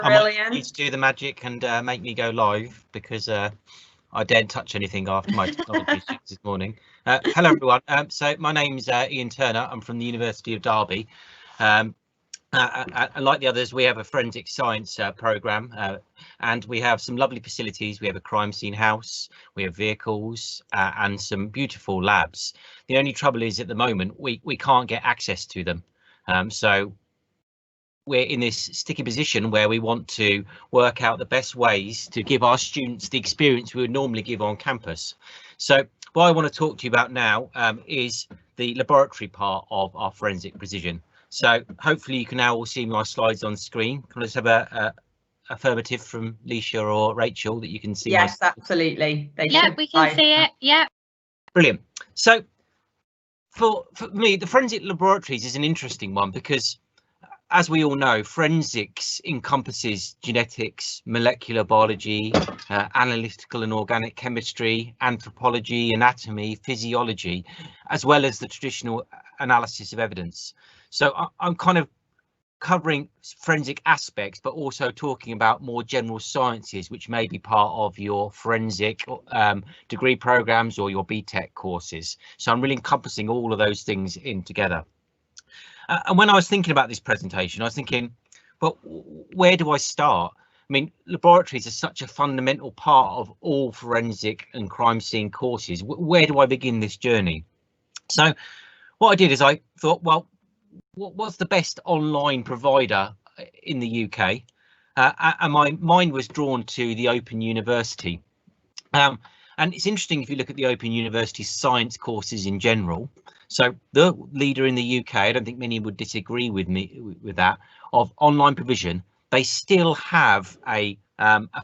I might need to do the magic and make me go live, because I daren't touch anything after my technology this morning. Hello everyone. So my name's Ian Turner. I'm from the University of Derby. Like the others, we have a forensic science programme, and we have some lovely facilities. We have a crime scene house, we have vehicles, and some beautiful labs. The only trouble is, at the moment, we can't get access to them. So we're in this sticky position where we want to work out the best ways to give our students the experience we would normally give on campus. So what I want to talk to you about now is the laboratory part of our forensic precision. So hopefully you can now all see my slides on screen. Can I just have a affirmative from Leisha or Rachel that you can see? Yes, absolutely. Yeah, we can see it. Yeah. Brilliant. So for me, the forensic laboratories is an interesting one because, as we all know, forensics encompasses genetics, molecular biology, analytical and organic chemistry, anthropology, anatomy, physiology, as well as the traditional analysis of evidence. So I'm kind of covering forensic aspects, but also talking about more general sciences, which may be part of your forensic degree programs or your BTEC courses. So I'm really encompassing all of those things in together. And when I was thinking about this presentation, I was thinking, well, where do I start? I mean, laboratories are such a fundamental part of all forensic and crime scene courses. Where do I begin this journey? So what I did is I thought, well, what's the best online provider in the UK? And my mind was drawn to the Open University. And it's interesting if you look at the Open University science courses in general. So the leader in the UK, I don't think many would disagree with me with that, of online provision. They still have a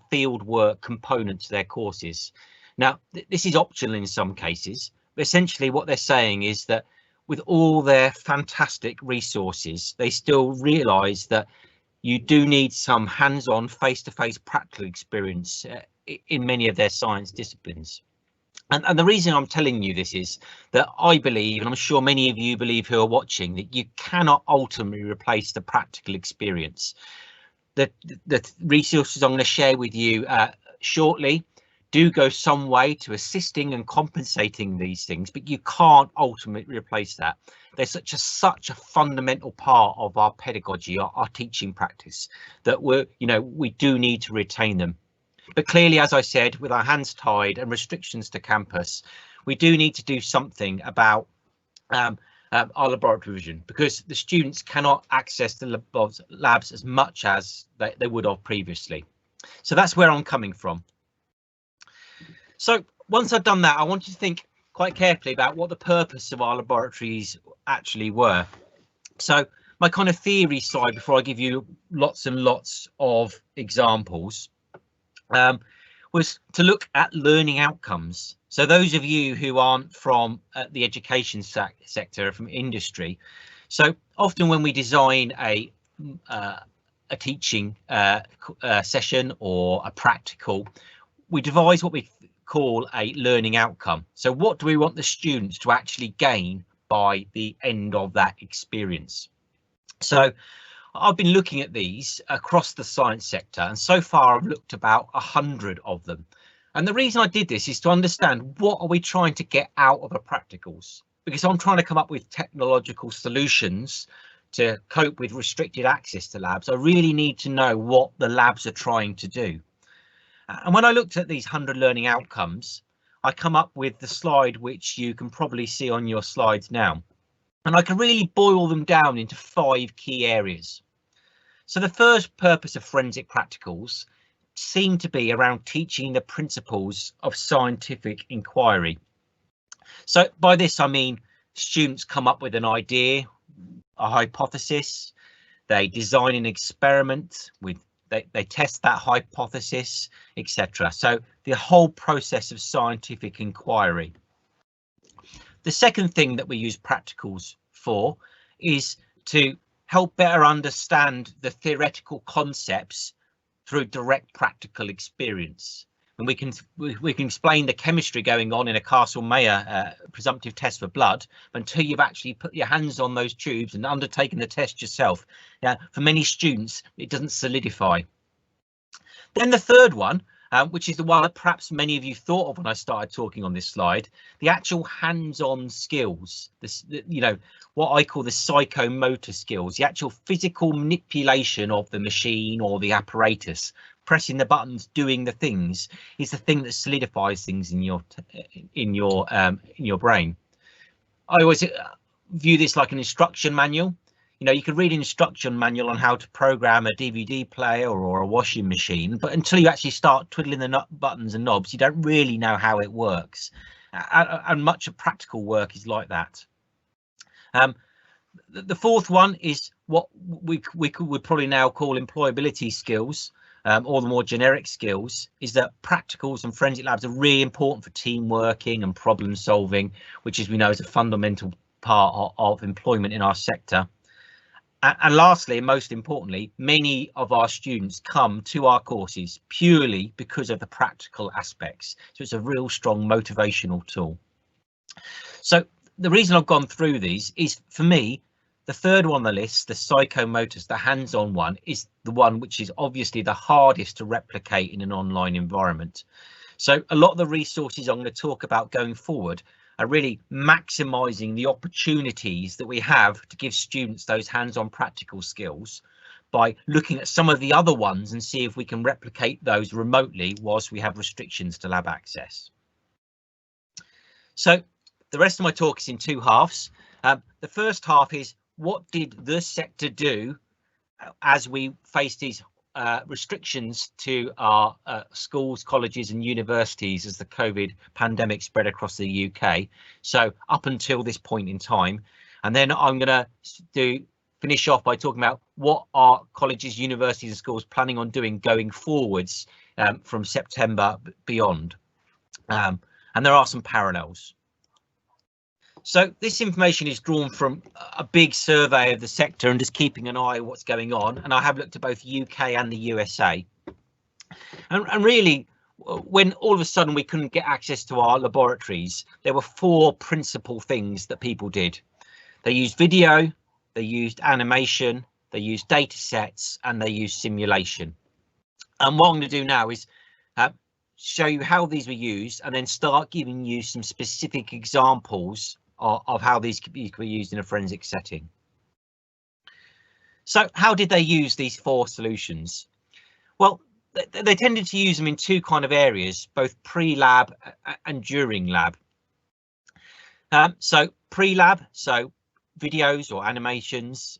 field work component to their courses. Now, this is optional in some cases, but essentially what they're saying is that with all their fantastic resources, they still realise that you do need some hands-on, face-to-face practical experience in many of their science disciplines. And the reason I'm telling you this is that I believe, and I'm sure many of you believe who are watching, that you cannot ultimately replace the practical experience. The resources I'm going to share with you shortly do go some way to assisting and compensating these things, but you can't ultimately replace that. They're such a fundamental part of our pedagogy, our teaching practice, that we do need to retain them. But clearly, as I said, with our hands tied and restrictions to campus, we do need to do something about our laboratory provision, because the students cannot access the labs as much as they would have previously. So that's where I'm coming from. So once I've done that, I want you to think quite carefully about what the purpose of our laboratories actually were. So my kind of theory side, before I give you lots and lots of examples, was to look at learning outcomes. So those of you who aren't from the education sector, from industry, so often when we design a teaching session or a practical, we devise what we call a learning outcome. So what do we want the students to actually gain by the end of that experience? So I've been looking at these across the science sector, and so far I've looked about 100 of them. And the reason I did this is to understand, what are we trying to get out of the practicals? Because I'm trying to come up with technological solutions to cope with restricted access to labs. I really need to know what the labs are trying to do. And when I looked at these 100 learning outcomes, I come up with the slide which you can probably see on your slides now. And I can really boil them down into 5 key areas. So the first purpose of forensic practicals seem to be around teaching the principles of scientific inquiry. So by this I mean students come up with an idea, a hypothesis, they design an experiment, they test that hypothesis, etc. So the whole process of scientific inquiry. The second thing that we use practicals for is to help better understand the theoretical concepts through direct practical experience. And we can explain the chemistry going on in a Castle-Mayer presumptive test for blood, but until you've actually put your hands on those tubes and undertaken the test yourself. Now, for many students, it doesn't solidify. Then the third one, which is the one that perhaps many of you thought of when I started talking on this slide, the actual hands-on skills, what I call the psychomotor skills, the actual physical manipulation of the machine or the apparatus, pressing the buttons, doing the things, is the thing that solidifies things in your brain. I always view this like an instruction manual. You can read an instruction manual on how to program a DVD player or a washing machine, but until you actually start twiddling the buttons and knobs, you don't really know how it works. And much of practical work is like that. The fourth one is what we would probably now call employability skills, or the more generic skills, is that practicals and forensic labs are really important for team working and problem solving, which, as we know, is a fundamental part of employment in our sector. And lastly, and most importantly, many of our students come to our courses purely because of the practical aspects. So it's a real strong motivational tool. So the reason I've gone through these is, for me, the third one on the list, the psychomotors, the hands-on one, is the one which is obviously the hardest to replicate in an online environment. So a lot of the resources I'm going to talk about going forward are really maximising the opportunities that we have to give students those hands-on practical skills by looking at some of the other ones and see if we can replicate those remotely whilst we have restrictions to lab access. So the rest of my talk is in two halves. The first half is, what did the sector do as we faced these restrictions to our schools, colleges and universities as the COVID pandemic spread across the UK, so up until this point in time. And then I'm going to finish off by talking about what are colleges, universities and schools planning on doing going forwards from September beyond. And there are some parallels. So this information is drawn from a big survey of the sector and just keeping an eye on what's going on. And I have looked at both UK and the USA. And really, when all of a sudden we couldn't get access to our laboratories, there were four principal things that people did. They used video, they used animation, they used data sets, and they used simulation. And what I'm going to do now is show you how these were used and then start giving you some specific examples of how these could be used in a forensic setting. So how did they use these four solutions? Well, they tended to use them in two kind of areas, both pre-lab and during lab. So pre-lab, so videos or animations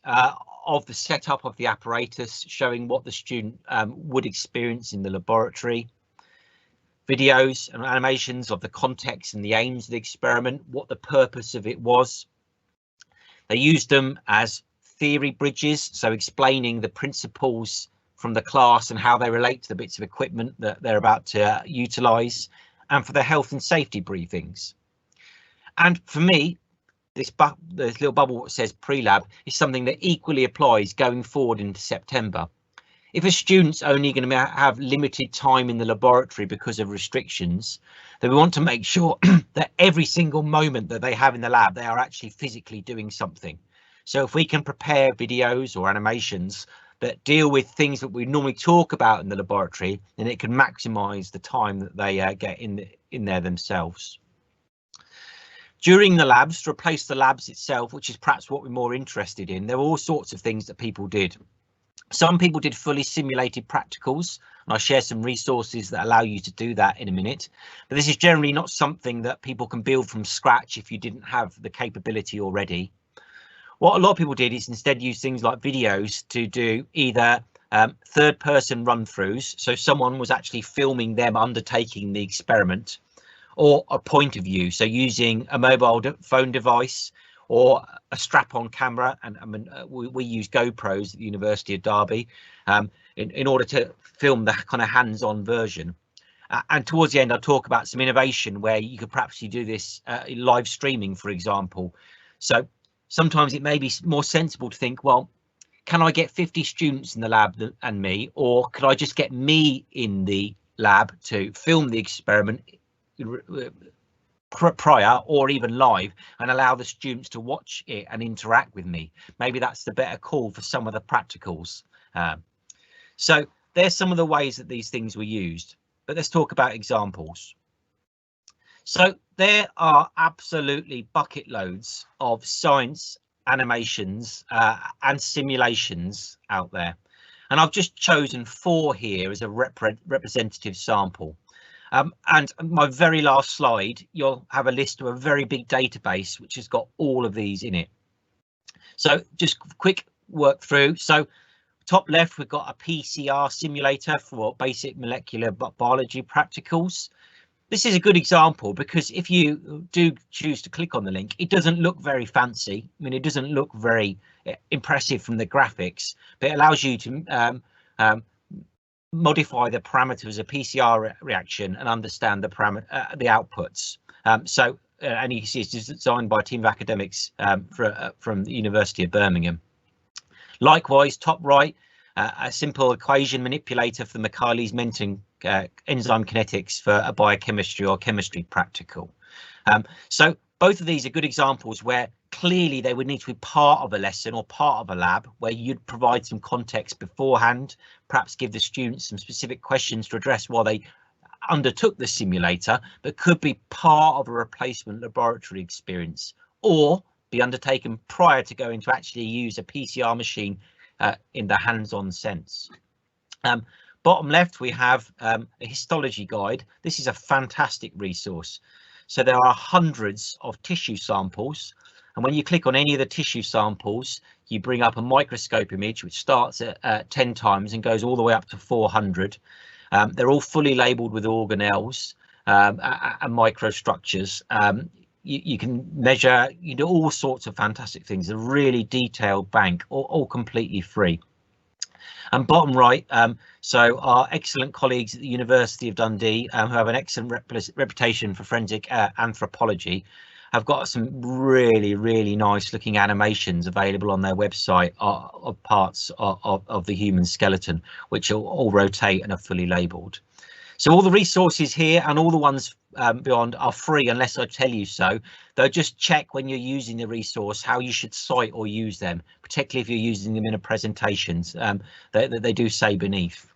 of the setup of the apparatus, showing what the student would experience in the laboratory. Videos and animations of the context and the aims of the experiment, what the purpose of it was. They used them as theory bridges, so explaining the principles from the class and how they relate to the bits of equipment that they're about to utilise, and for the health and safety briefings. And for me, this little bubble that says pre-lab is something that equally applies going forward into September. If a student's only going to have limited time in the laboratory because of restrictions, then we want to make sure that every single moment that they have in the lab, they are actually physically doing something. So if we can prepare videos or animations that deal with things that we normally talk about in the laboratory, then it can maximise the time that they get in there themselves. During the labs, to replace the labs itself, which is perhaps what we're more interested in, there were all sorts of things that people did. Some people did fully simulated practicals, and I'll share some resources that allow you to do that in a minute. But this is generally not something that people can build from scratch if you didn't have the capability already. What a lot of people did is instead use things like videos to do either third-person run-throughs, so someone was actually filming them undertaking the experiment, or a point of view, so using a mobile phone device or a strap-on camera, and we use GoPros at the University of Derby in order to film the kind of hands-on version. And towards the end, I'll talk about some innovation where you could perhaps do this live streaming, for example. So sometimes it may be more sensible to think, well, can I get 50 students in the lab and me, or could I just get me in the lab to film the experiment prior or even live and allow the students to watch it and interact with me? Maybe that's the better call for some of the practicals. So there's some of the ways that these things were used, but let's talk about examples. So there are absolutely bucket loads of science animations and simulations out there, and I've just chosen 4 here as a representative sample. And my very last slide, you'll have a list of a very big database which has got all of these in it. So just quick work through. So top left, we've got a PCR simulator for basic molecular biology practicals. This is a good example because if you do choose to click on the link, it doesn't look very fancy. I mean, it doesn't look very impressive from the graphics, but it allows you to modify the parameters of PCR reaction and understand the outputs. And you can see it's designed by a team of academics from the University of Birmingham. Likewise, top right, a simple equation manipulator for the Michaelis-Menten enzyme kinetics for a biochemistry or chemistry practical. So both of these are good examples where clearly they would need to be part of a lesson or part of a lab where you'd provide some context beforehand, perhaps give the students some specific questions to address while they undertook the simulator, but could be part of a replacement laboratory experience or be undertaken prior to going to actually use a PCR machine in the hands-on sense. Bottom left, we have a histology guide. This is a fantastic resource. So there are hundreds of tissue samples, and when you click on any of the tissue samples, you bring up a microscope image which starts at 10 times and goes all the way up to 400. They're all fully labelled with organelles and microstructures. You can measure, you do all sorts of fantastic things, a really detailed bank, all completely free. And bottom right, so our excellent colleagues at the University of Dundee, who have an excellent reputation for forensic anthropology, have got some really nice looking animations available on their website of parts of the human skeleton, which all rotate and are fully labelled. So all the resources here and all the ones beyond are free unless I tell you so. Though just check when you're using the resource how you should cite or use them, particularly if you're using them in a presentations. They do say beneath.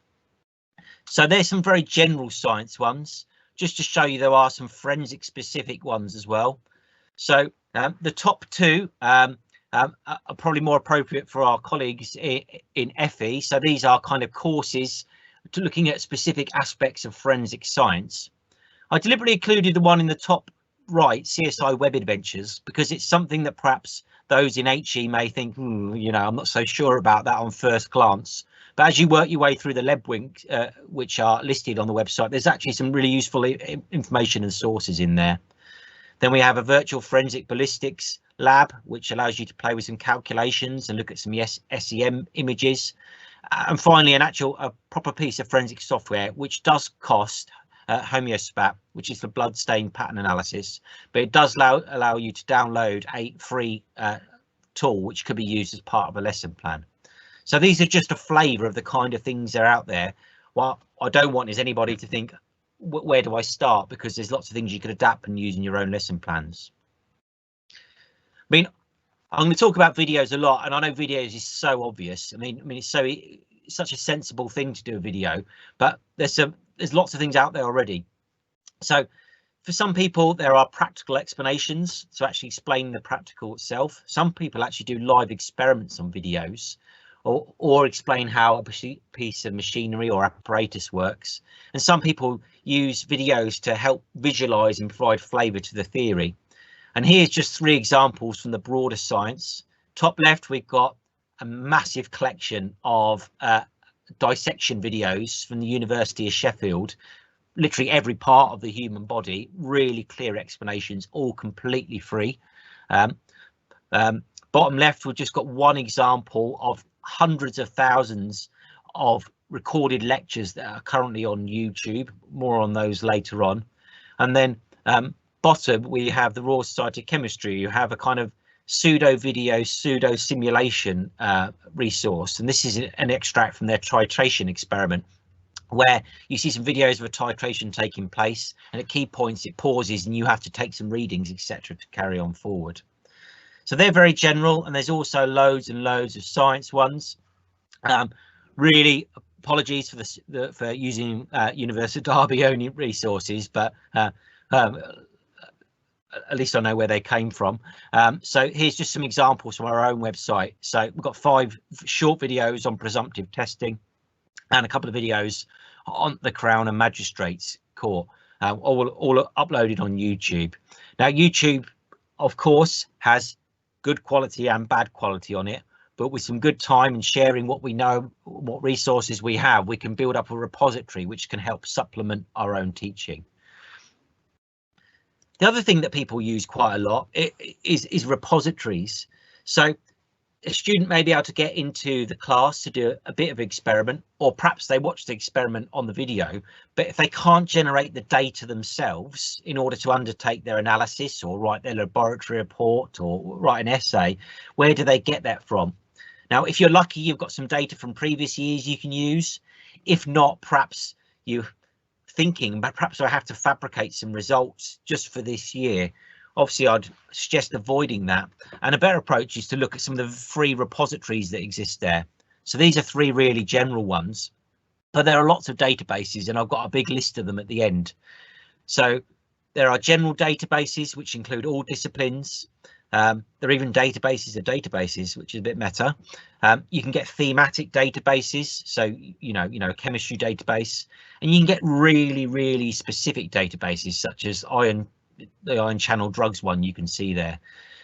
So there's some very general science ones, just to show you there are some forensic specific ones as well. So the top 2 are probably more appropriate for our colleagues in FE. So these are kind of courses to looking at specific aspects of forensic science. I deliberately included the one in the top right, CSI Web Adventures, because it's something that perhaps those in HE may think, you know, I'm not so sure about that on first glance. But as you work your way through the LabWinks, which are listed on the website, there's actually some really useful information and sources in there. Then we have a virtual forensic ballistics lab, which allows you to play with some calculations and look at some SEM images. And finally, a proper piece of forensic software, which does cost Homeospat, which is for blood stain pattern analysis, but it does allow you to download a free tool which could be used as part of a lesson plan. So these are just a flavour of the kind of things that are out there. What I don't want is anybody to think, where do I start? Because there's lots of things you could adapt and use in your own lesson plans. I mean, I'm going to talk about videos a lot, and I know videos is so obvious. I mean, it's such a sensible thing to do a video, but there's lots of things out there already. So for some people, there are practical explanations to actually explain the practical itself. Some people actually do live experiments on videos, or explain how a piece of machinery or apparatus works. And some people use videos to help visualize and provide flavor to the theory. And here's just 3 examples from the broader science. Top left, we've got a massive collection of dissection videos from the University of Sheffield, literally every part of the human body, really clear explanations, all completely free. Bottom left, we've just got one example of hundreds of thousands of recorded lectures that are currently on YouTube, more on those later on. And then bottom, we have the Royal Society of Chemistry. You have a kind of pseudo video, pseudo simulation resource, and this is an extract from their titration experiment, where you see some videos of a titration taking place, and at key points it pauses and you have to take some readings, etc., to carry on forward. So they're very general, and there's also loads and loads of science ones. Really apologies for using University of Derby only resources, but at least I know where they came from. So here's just some examples from our own website. So we've got 5 short videos on presumptive testing and a couple of videos on the Crown and Magistrates Court, all uploaded on YouTube. Now, YouTube, of course, has good quality and bad quality on it, but with some good time and sharing what we know, what resources we have, we can build up a repository which can help supplement our own teaching. The other thing that people use quite a lot is repositories. So a student may be able to get into the class to do a bit of experiment, or perhaps they watch the experiment on the video, but if they can't generate the data themselves in order to undertake their analysis or write their laboratory report or write an essay, where do they get that from? Now, if you're lucky, you've got some data from previous years you can use. If not, perhaps you thinking, but perhaps I have to fabricate some results just for this year. Obviously, I'd suggest avoiding that. And a better approach is to look at some of the free repositories that exist there. So these are 3 really general ones, but there are lots of databases, and I've got a big list of them at the end. So there are general databases, which include all disciplines. There are even databases of databases, which is a bit meta. You can get thematic databases, so you know, a chemistry database, and you can get really specific databases such as the ion channel drugs one you can see there.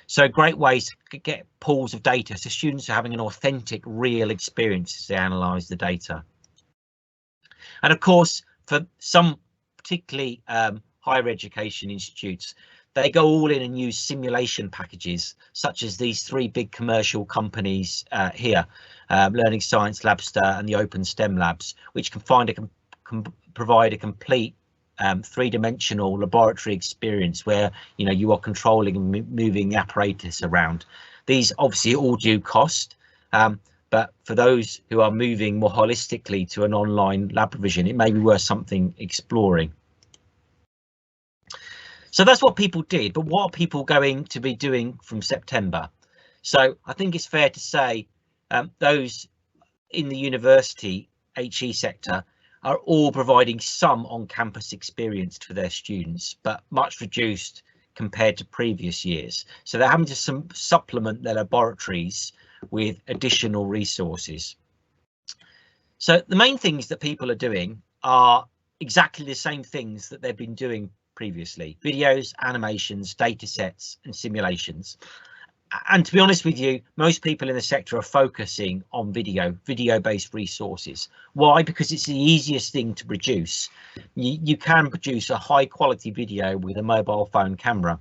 So great ways to get pools of data, so students are having an authentic, real experience as they analyse the data. And of course, for some particularly higher education institutes, they go all in and use simulation packages, such as these 3 big commercial companies here, Learning Science Labster and the Open STEM Labs, which can provide a complete 3-dimensional laboratory experience where you are controlling and moving the apparatus around. These obviously all do cost, but for those who are moving more holistically to an online lab provision, it may be worth something exploring. So that's what people did, but what are people going to be doing from September? So I think it's fair to say those in the university HE sector are all providing some on-campus experience for their students, but much reduced compared to previous years. So they're having to supplement their laboratories with additional resources. So the main things that people are doing are exactly the same things that they've been doing previously: videos, animations, data sets and simulations. And to be honest with you, most people in the sector are focusing on video-based resources. Why? Because it's the easiest thing to produce. You can produce a high quality video with a mobile phone camera.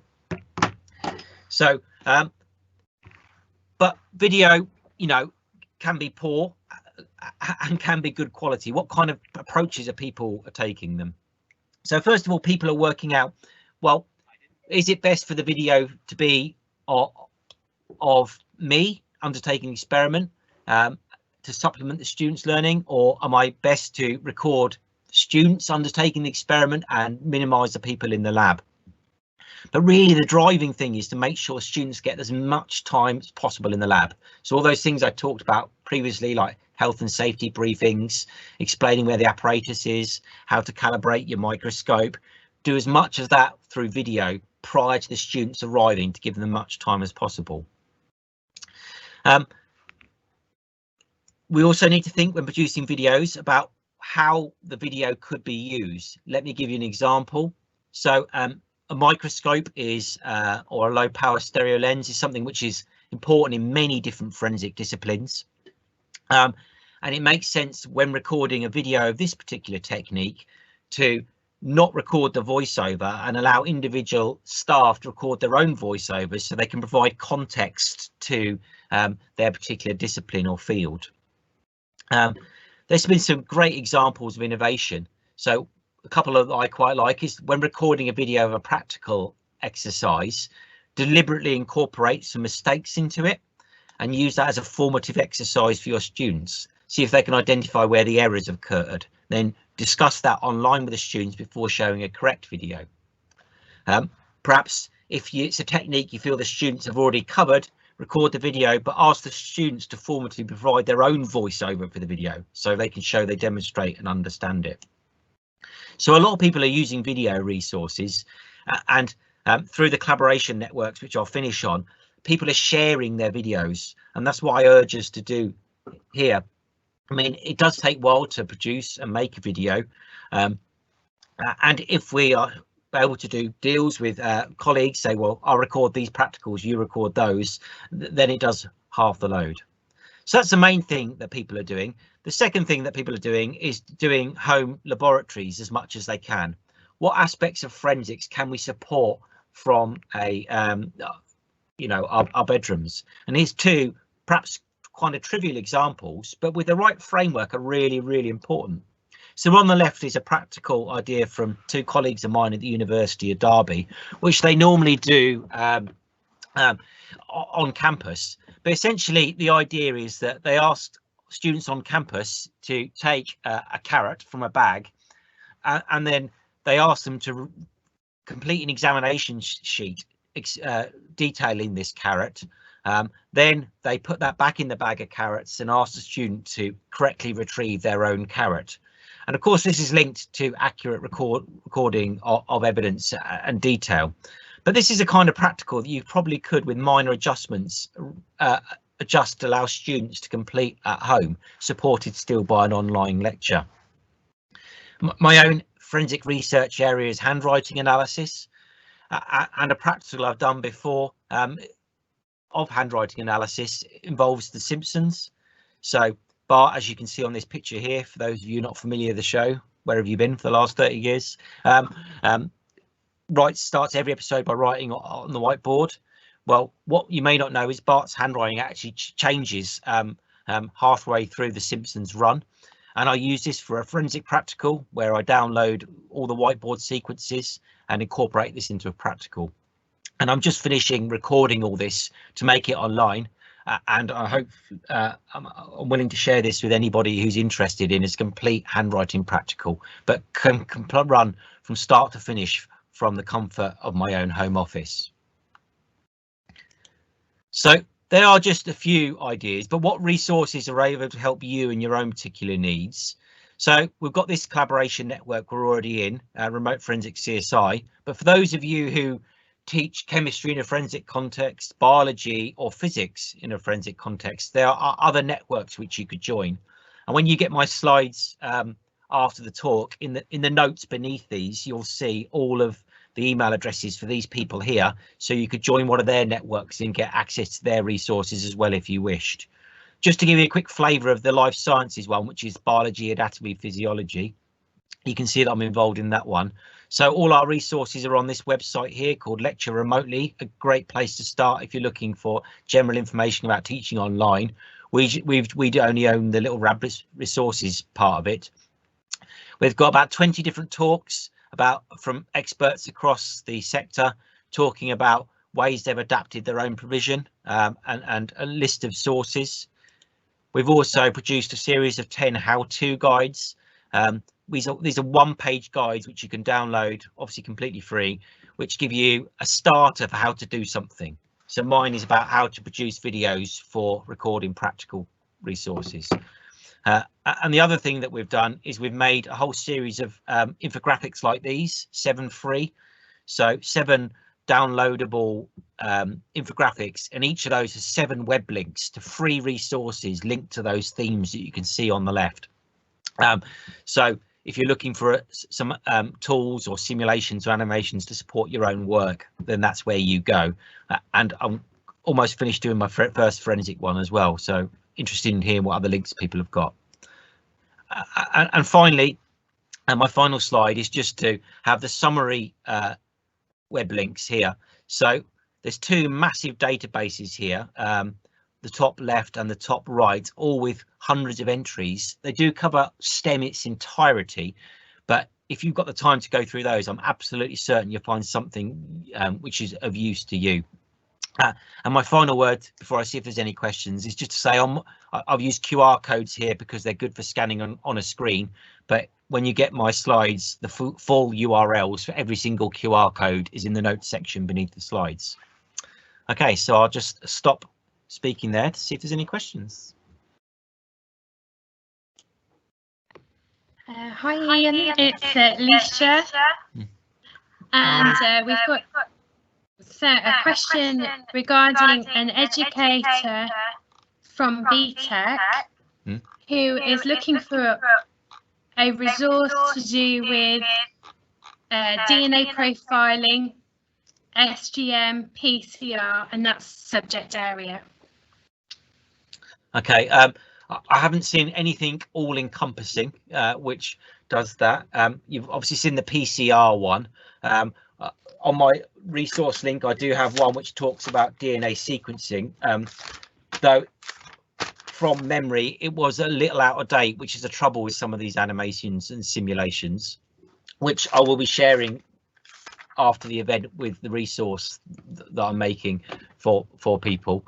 So, but video, can be poor and can be good quality. What kind of approaches are people taking them? So first of all, people are working out, well, is it best for the video to be of me undertaking an experiment to supplement the students' learning, or am I best to record students undertaking the experiment and minimise the people in the lab? But really the driving thing is to make sure students get as much time as possible in the lab. So all those things I talked about previously, like health and safety briefings, explaining where the apparatus is, how to calibrate your microscope, do as much of that through video prior to the students arriving to give them as much time as possible. We also need to think when producing videos about how the video could be used. Let me give you an example. So a microscope is or a low power stereo lens is something which is important in many different forensic disciplines. And it makes sense when recording a video of this particular technique to not record the voiceover and allow individual staff to record their own voiceovers so they can provide context to their particular discipline or field. There's been some great examples of innovation. So a couple of that I quite like is when recording a video of a practical exercise, deliberately incorporate some mistakes into it and use that as a formative exercise for your students. See if they can identify where the errors have occurred, then discuss that online with the students before showing a correct video. Perhaps if it's a technique you feel the students have already covered, record the video, but ask the students to formatively provide their own voiceover for the video so they can show they demonstrate and understand it. So a lot of people are using video resources, and through the collaboration networks, which I'll finish on, people are sharing their videos, and that's what I urge us to do here. I mean, it does take a while to produce and make a video, and if we are able to do deals with colleagues, say, well, I'll record these practicals, you record those, then it does half the load. So that's the main thing that people are doing. The second thing that people are doing is doing home laboratories as much as they can. What aspects of forensics can we support from a our bedrooms? And here's two perhaps kind of trivial examples, but with the right framework are really, really important. So on the left is a practical idea from two colleagues of mine at the University of Derby, which they normally do on campus. But essentially the idea is that they asked students on campus to take a carrot from a bag, and then they asked them to complete an examination sheet detailing this carrot. Then they put that back in the bag of carrots and asked the student to correctly retrieve their own carrot. And of course, this is linked to accurate recording of evidence and detail. But this is a kind of practical that you probably could, with minor adjustments, adjust to allow students to complete at home, supported still by an online lecture. My own forensic research area is handwriting analysis, and a practical I've done before of handwriting analysis involves The Simpsons. So Bart, as you can see on this picture here, for those of you not familiar with the show, where have you been for the last 30 years? Starts every episode by writing on the whiteboard. Well, what you may not know is Bart's handwriting actually changes halfway through the Simpsons run. And I use this for a forensic practical where I download all the whiteboard sequences and incorporate this into a practical. And I'm just finishing recording all this to make it online. And I hope I'm willing to share this with anybody who's interested in a complete handwriting practical, but can run from start to finish from the comfort of my own home office. So there are just a few ideas, but what resources are able to help you in your own particular needs? So we've got this collaboration network we're already in, Remote Forensic CSI, but for those of you who teach chemistry in a forensic context, biology or physics in a forensic context, there are other networks which you could join. And when you get my slides after the talk, in the notes beneath these, you'll see all of the email addresses for these people here, so you could join one of their networks and get access to their resources as well if you wished. Just to give you a quick flavour of the life sciences one, which is biology, anatomy, physiology, you can see that I'm involved in that one. So all our resources are on this website here called Lecture Remotely, a great place to start if you're looking for general information about teaching online. We only own the little RAB resources part of it. We've got about 20 different talks from experts across the sector, talking about ways they've adapted their own provision, and a list of sources. We've also produced a series of 10 how-to guides. These are one-page guides which you can download, obviously completely free, which give you a starter for how to do something. So mine is about how to produce videos for recording practical resources. And the other thing that we've done is we've made a whole series of infographics like these, 7 free. So 7 downloadable infographics, and each of those has 7 web links to free resources linked to those themes that you can see on the left. So if you're looking for some tools or simulations or animations to support your own work, then that's where you go. And I'm almost finished doing my first forensic one as well, so interested in hearing what other links people have got. And finally, my final slide is just to have the summary web links here. So there's 2 massive databases here, the top left and the top right, all with hundreds of entries. They do cover STEM its entirety, but if you've got the time to go through those, I'm absolutely certain you'll find something which is of use to you. And my final word before I see if there's any questions is just to say I've used QR codes here because they're good for scanning on a screen, but when you get my slides, the full URLs for every single QR code is in the notes section beneath the slides. Okay, so I'll just stop speaking there to see if there's any questions. Hi Ian, it's Lisa, and we've got a question regarding an educator from BTEC who is looking for a resource to do with DNA profiling, SGM, PCR, and that subject area. Okay, I haven't seen anything all-encompassing which does that. You've obviously seen the PCR one. On my resource link, I do have one which talks about DNA sequencing, though from memory it was a little out of date, which is a trouble with some of these animations and simulations, which I will be sharing after the event with the resource that I'm making for people.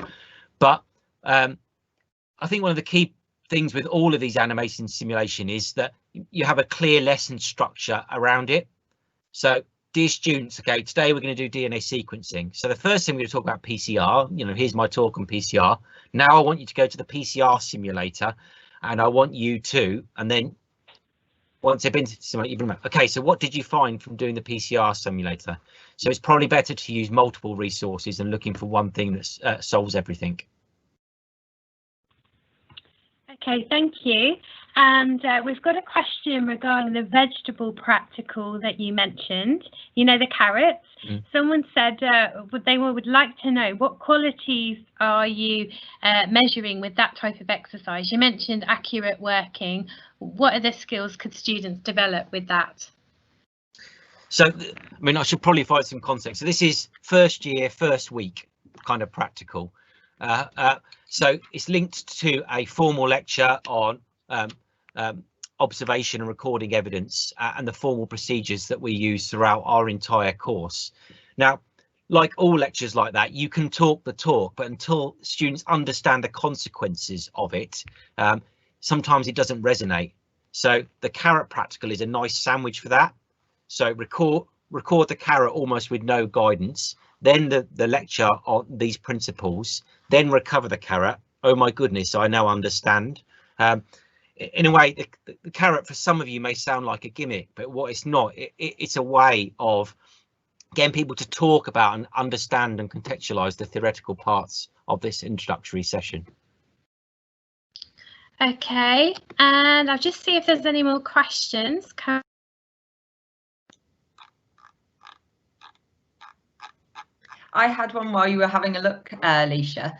But I think one of the key things with all of these animation simulation is that you have a clear lesson structure around it. So dear students, okay, today we're going to do DNA sequencing. So the first thing we're going to talk about PCR, you know, here's my talk on PCR. Now I want you to go to the PCR simulator and I want you to, and then once they've been to the simulator, you remember, okay, so what did you find from doing the PCR simulator? So it's probably better to use multiple resources than looking for one thing that solves everything. Okay, thank you. And we've got a question regarding the vegetable practical that you mentioned, you know, the carrots. Someone said they would like to know what qualities are you measuring with that type of exercise? You mentioned accurate working. What other skills could students develop with that? So, I mean, I should probably find some context. So this is first year, first week kind of practical. So it's linked to a formal lecture on observation and recording evidence and the formal procedures that we use throughout our entire course. Now, like all lectures like that, you can talk the talk, but until students understand the consequences of it, sometimes it doesn't resonate. So the carrot practical is a nice sandwich for that. So record the carrot almost with no guidance, then the lecture on these principles, then recover the carrot. Oh my goodness, I now understand. In a way, the carrot for some of you may sound like a gimmick, but what it's not, it's a way of getting people to talk about and understand and contextualize the theoretical parts of this introductory session. Okay, and I'll just see if there's any more questions. I had one while you were having a look, Alicia.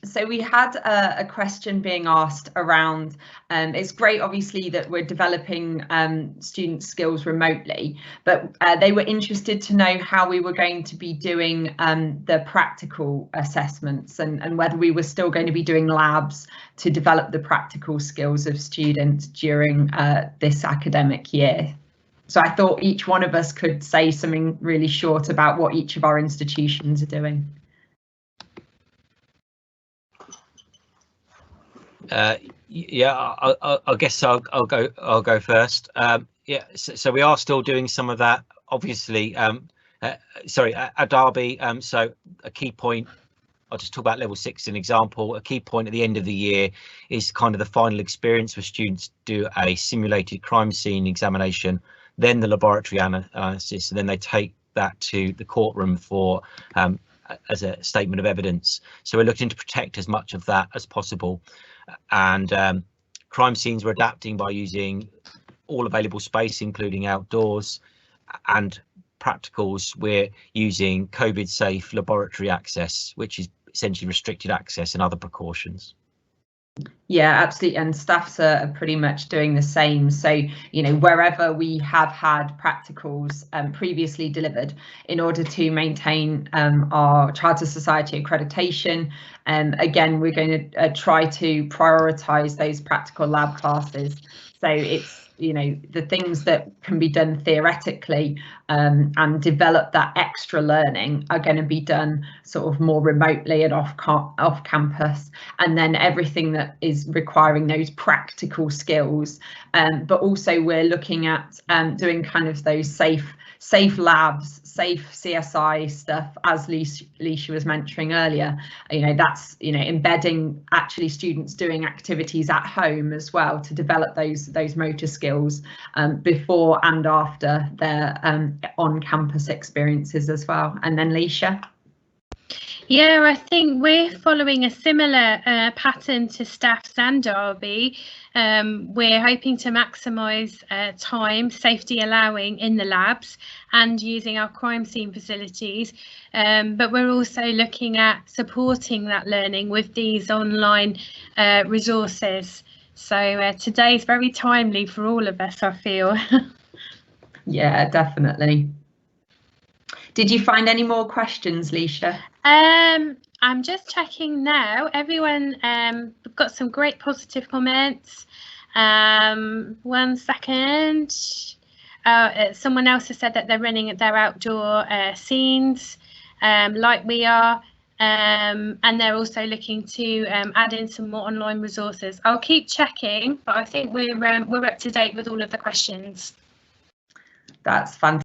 So we had a question being asked around, it's great obviously that we're developing student skills remotely, but they were interested to know how we were going to be doing the practical assessments and whether we were still going to be doing labs to develop the practical skills of students during this academic year. So I thought each one of us could say something really short about what each of our institutions are doing. Yeah, I guess I'll go first. Yeah, so we are still doing some of that, obviously. Sorry, at Derby. So a key point, I'll just talk about level 6 as an example. A key point at the end of the year is kind of the final experience where students do a simulated crime scene examination, then the laboratory analysis, and then they take that to the courtroom for as a statement of evidence. So we're looking to protect as much of that as possible. And crime scenes we're adapting by using all available space, including outdoors, and practicals we're using COVID safe laboratory access, which is essentially restricted access and other precautions. Yeah, absolutely, and staffs are pretty much doing the same. So, you know, wherever we have had practicals previously delivered, in order to maintain our Charter Society accreditation, again, we're going to try to prioritise those practical lab classes. So it's, you know, the things that can be done theoretically and develop that extra learning are going to be done sort of more remotely and off campus, and then everything that is requiring those practical skills. But also we're looking at doing kind of those safe safe labs, safe CSI stuff, as Leisha was mentioning earlier. That's embedding actually students doing activities at home as well to develop those motor skills before and after their on-campus experiences as well. And then Leisha. Yeah, I think we're following a similar pattern to Staffs and Derby. We're hoping to maximise time, safety allowing in the labs and using our crime scene facilities. But we're also looking at supporting that learning with these online resources. So today's very timely for all of us, I feel. Yeah, definitely. Did you find any more questions, Leisha? I'm just checking now. Everyone, we've got some great positive comments. 1 second. Someone else has said that they're running their outdoor scenes like we are, and they're also looking to add in some more online resources. I'll keep checking, but I think we're up to date with all of the questions. That's fantastic.